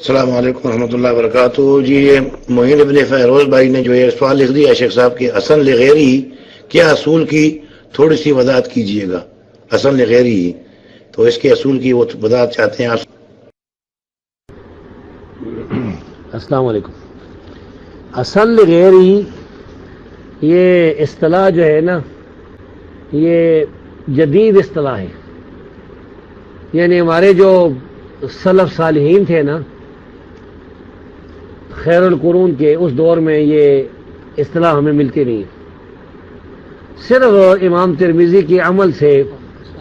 السلام علیکم ورحمۃ اللہ وبرکاتہ. جی یہ معین ابن فیروز بھائی نے جو یہ سوال لکھ دیا شیخ صاحب کے حسن لغیری کیا اصول کی تھوڑی سی وضاحت کیجئے گا. حسن لغیری تو اس کے اصول کی وہ وضاحت چاہتے ہیں آپ. السلام علیکم. حسن لغیری یہ اصطلاح جو ہے نا یہ جدید اصطلاح ہے. یعنی ہمارے جو سلف صالحین تھے نا خیر القرون کے اس دور میں یہ اصطلاح ہمیں ملتی نہیں. صرف امام ترمذی کے عمل سے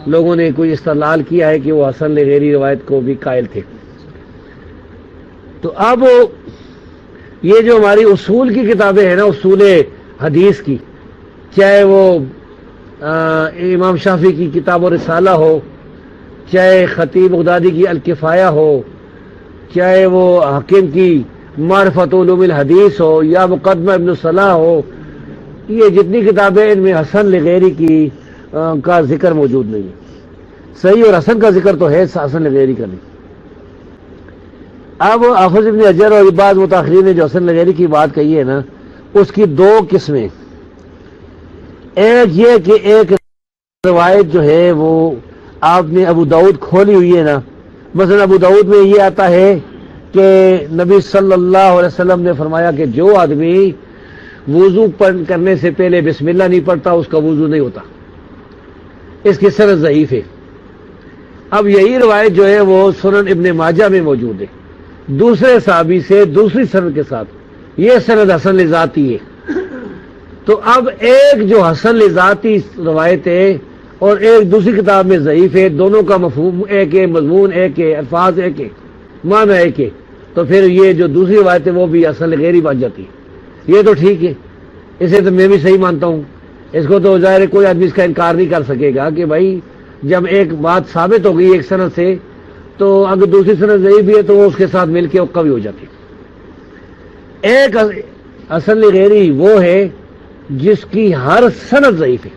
لوگوں نے کوئی استدلال کیا ہے کہ وہ حسن لغیری روایت کو بھی قائل تھے. تو اب یہ جو ہماری اصول کی کتابیں ہیں نا اصول حدیث کی، چاہے وہ امام شافعی کی کتاب و رسالہ ہو، چاہے خطیب بغدادی کی الکفایہ ہو، چاہے وہ حاکم کی معرفت علوم الحدیث ہو یا مقدمہ ابن صلاح ہو، یہ جتنی کتابیں ان میں حسن لغیری کی کا ذکر موجود نہیں ہے. صحیح اور حسن کا ذکر تو ہے، حسن لغیری کا نہیں. اب حافظ ابن حجر اور بعض متاخرین نے جو حسن لغیری کی بات کہی ہے نا اس کی دو قسمیں. ایک یہ کہ ایک روایت جو ہے وہ آپ نے ابو داؤد کھولی ہوئی ہے نا، مثلا ابو داؤد میں یہ آتا ہے کہ نبی صلی اللہ علیہ وسلم نے فرمایا کہ جو آدمی وضو کرنے سے پہلے بسم اللہ نہیں پڑھتا اس کا وضو نہیں ہوتا. اس کی سند ضعیف ہے. اب یہی روایت جو ہے وہ سنن ابن ماجہ میں موجود ہے دوسرے صحابی سے دوسری سند کے ساتھ. یہ سند حسن لذاتی ہے. تو اب ایک جو حسن لذاتی روایت ہے اور ایک دوسری کتاب میں ضعیف ہے، دونوں کا مفہوم ایک ہے، مضمون ایک ہے، الفاظ ایک ہے، معنی ایک ہے، تو پھر یہ جو دوسری روایت ہے وہ بھی حسن لغیری بن جاتی ہے. یہ تو ٹھیک ہے، اسے تو میں بھی صحیح مانتا ہوں. اس کو تو ظاہر ہے کوئی آدمی اس کا انکار نہیں کر سکے گا کہ بھائی جب ایک بات ثابت ہو گئی ایک سند سے تو اگر دوسری سند ضعیف بھی ہے تو وہ اس کے ساتھ مل کے قوی ہو جاتی. ایک حسن لغیری وہ ہے جس کی ہر سند ضعیف ہے،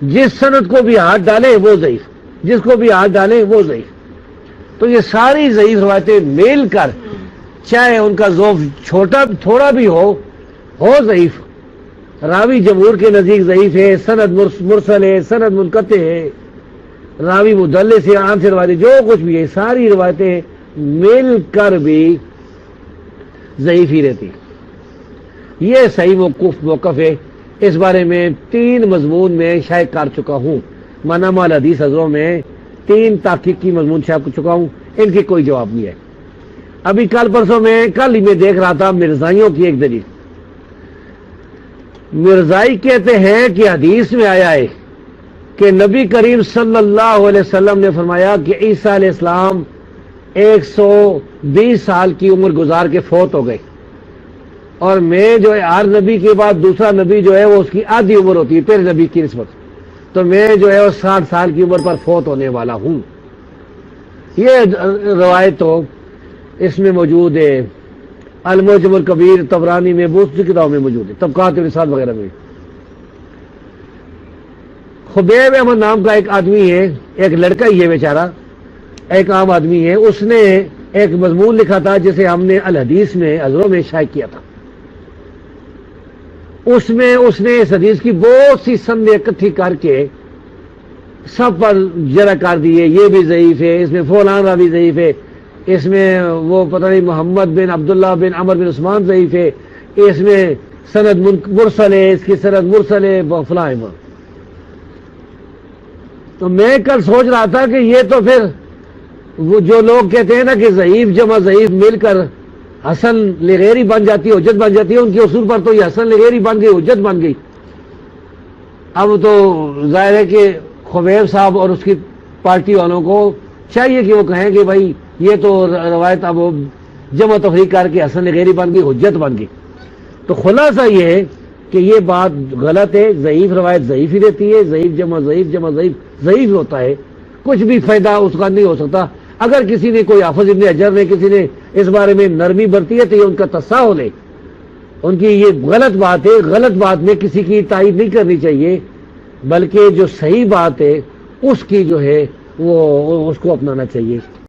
جس سند کو بھی ہاتھ ڈالے وہ ضعیف، جس کو بھی ہاتھ ڈالے وہ ضعیف. تو یہ ساری ضعیف روایتیں مل کر چاہے ان کا ذوف چھوٹا تھوڑا بھی ہو ضعیف. راوی جمہور کے نزدیک ضعیف ہے، سند مرسل ہے، سند منقطع ہے، راوی مدلس ہے، عام سے روایتیں جو کچھ بھی ہے ساری روایتیں مل کر بھی ضعیف ہی رہتی. یہ صحیح موقف ہے. اس بارے میں 3 مضمون میں شائع کر چکا ہوں. منامہ الحدیث حضروں میں 3 تحقیقی مضمون شائع کر چکا ہوں. ان کی کوئی جواب نہیں ہے. ابھی کل ہی میں دیکھ رہا تھا مرزائیوں کی ایک دلیل. مرزائی کہتے ہیں کہ حدیث میں آیا ہے کہ نبی کریم صلی اللہ علیہ وسلم نے فرمایا کہ عیسیٰ علیہ السلام 120 سال کی عمر گزار کے فوت ہو گئے، اور میں جو ہے ہر نبی کے بعد دوسرا نبی جو ہے وہ اس کی آدھی عمر ہوتی ہے پہلے نبی کی نسبت، تو میں جو ہے وہ 60 سال کی عمر پر فوت ہونے والا ہوں. یہ روایت تو اس میں موجود ہے، المعجم الکبیر طبرانی میں بہت سی کتابوں میں موجود ہے، طبقات الرسال وغیرہ میں. خبیب احمد نام کا ایک آدمی ہے، ایک لڑکا ہی ہے بیچارہ، ایک عام آدمی ہے. اس نے ایک مضمون لکھا تھا جسے ہم نے الحدیث میں حضروں میں شائع کیا تھا. اس میں اس نے اس حدیث کی بہت سی سندیں اکٹھی کر کے سب پر جرح کر دیے. یہ بھی ضعیف ہے، اس میں فلان راوی ضعیف ہے، اس میں وہ پتہ نہیں محمد بن عبداللہ بن عمر بن عثمان ضعیف ہے، اس میں سند مرسل ہے، اس کی سند مرسل ہے فلاں. تو میں کل سوچ رہا تھا کہ یہ تو پھر وہ جو لوگ کہتے ہیں نا کہ ضعیف جمع ضعیف مل کر حسن لغیری بن جاتی ہے، حجت بن جاتی ہے، ان کے اصول پر تو یہ حسن لغیری بن گئی، حجت بن گئی. اب تو ظاہر ہے کہ خبیب صاحب اور اس کی پارٹی والوں کو چاہیے کہ وہ کہیں کہ بھائی یہ تو روایت اب جمع تفریق کر کے حسن لغیری بن گئی، حجت بن گئی. تو خلاصہ یہ ہے کہ یہ بات غلط ہے. ضعیف روایت ضعیف ہی رہتی ہے، ضعیف جمع ضعیف ہوتا ہے، کچھ بھی فائدہ اس کا نہیں ہو سکتا. اگر کسی نے کوئی حافظ ابن حجر نے کسی نے اس بارے میں نرمی برتی ہے تو یہ ان کا تساہل ہے، ان کی یہ غلط بات ہے. غلط بات میں کسی کی تائید نہیں کرنی چاہیے، بلکہ جو صحیح بات ہے اس کی جو ہے وہ اس کو اپنانا چاہیے.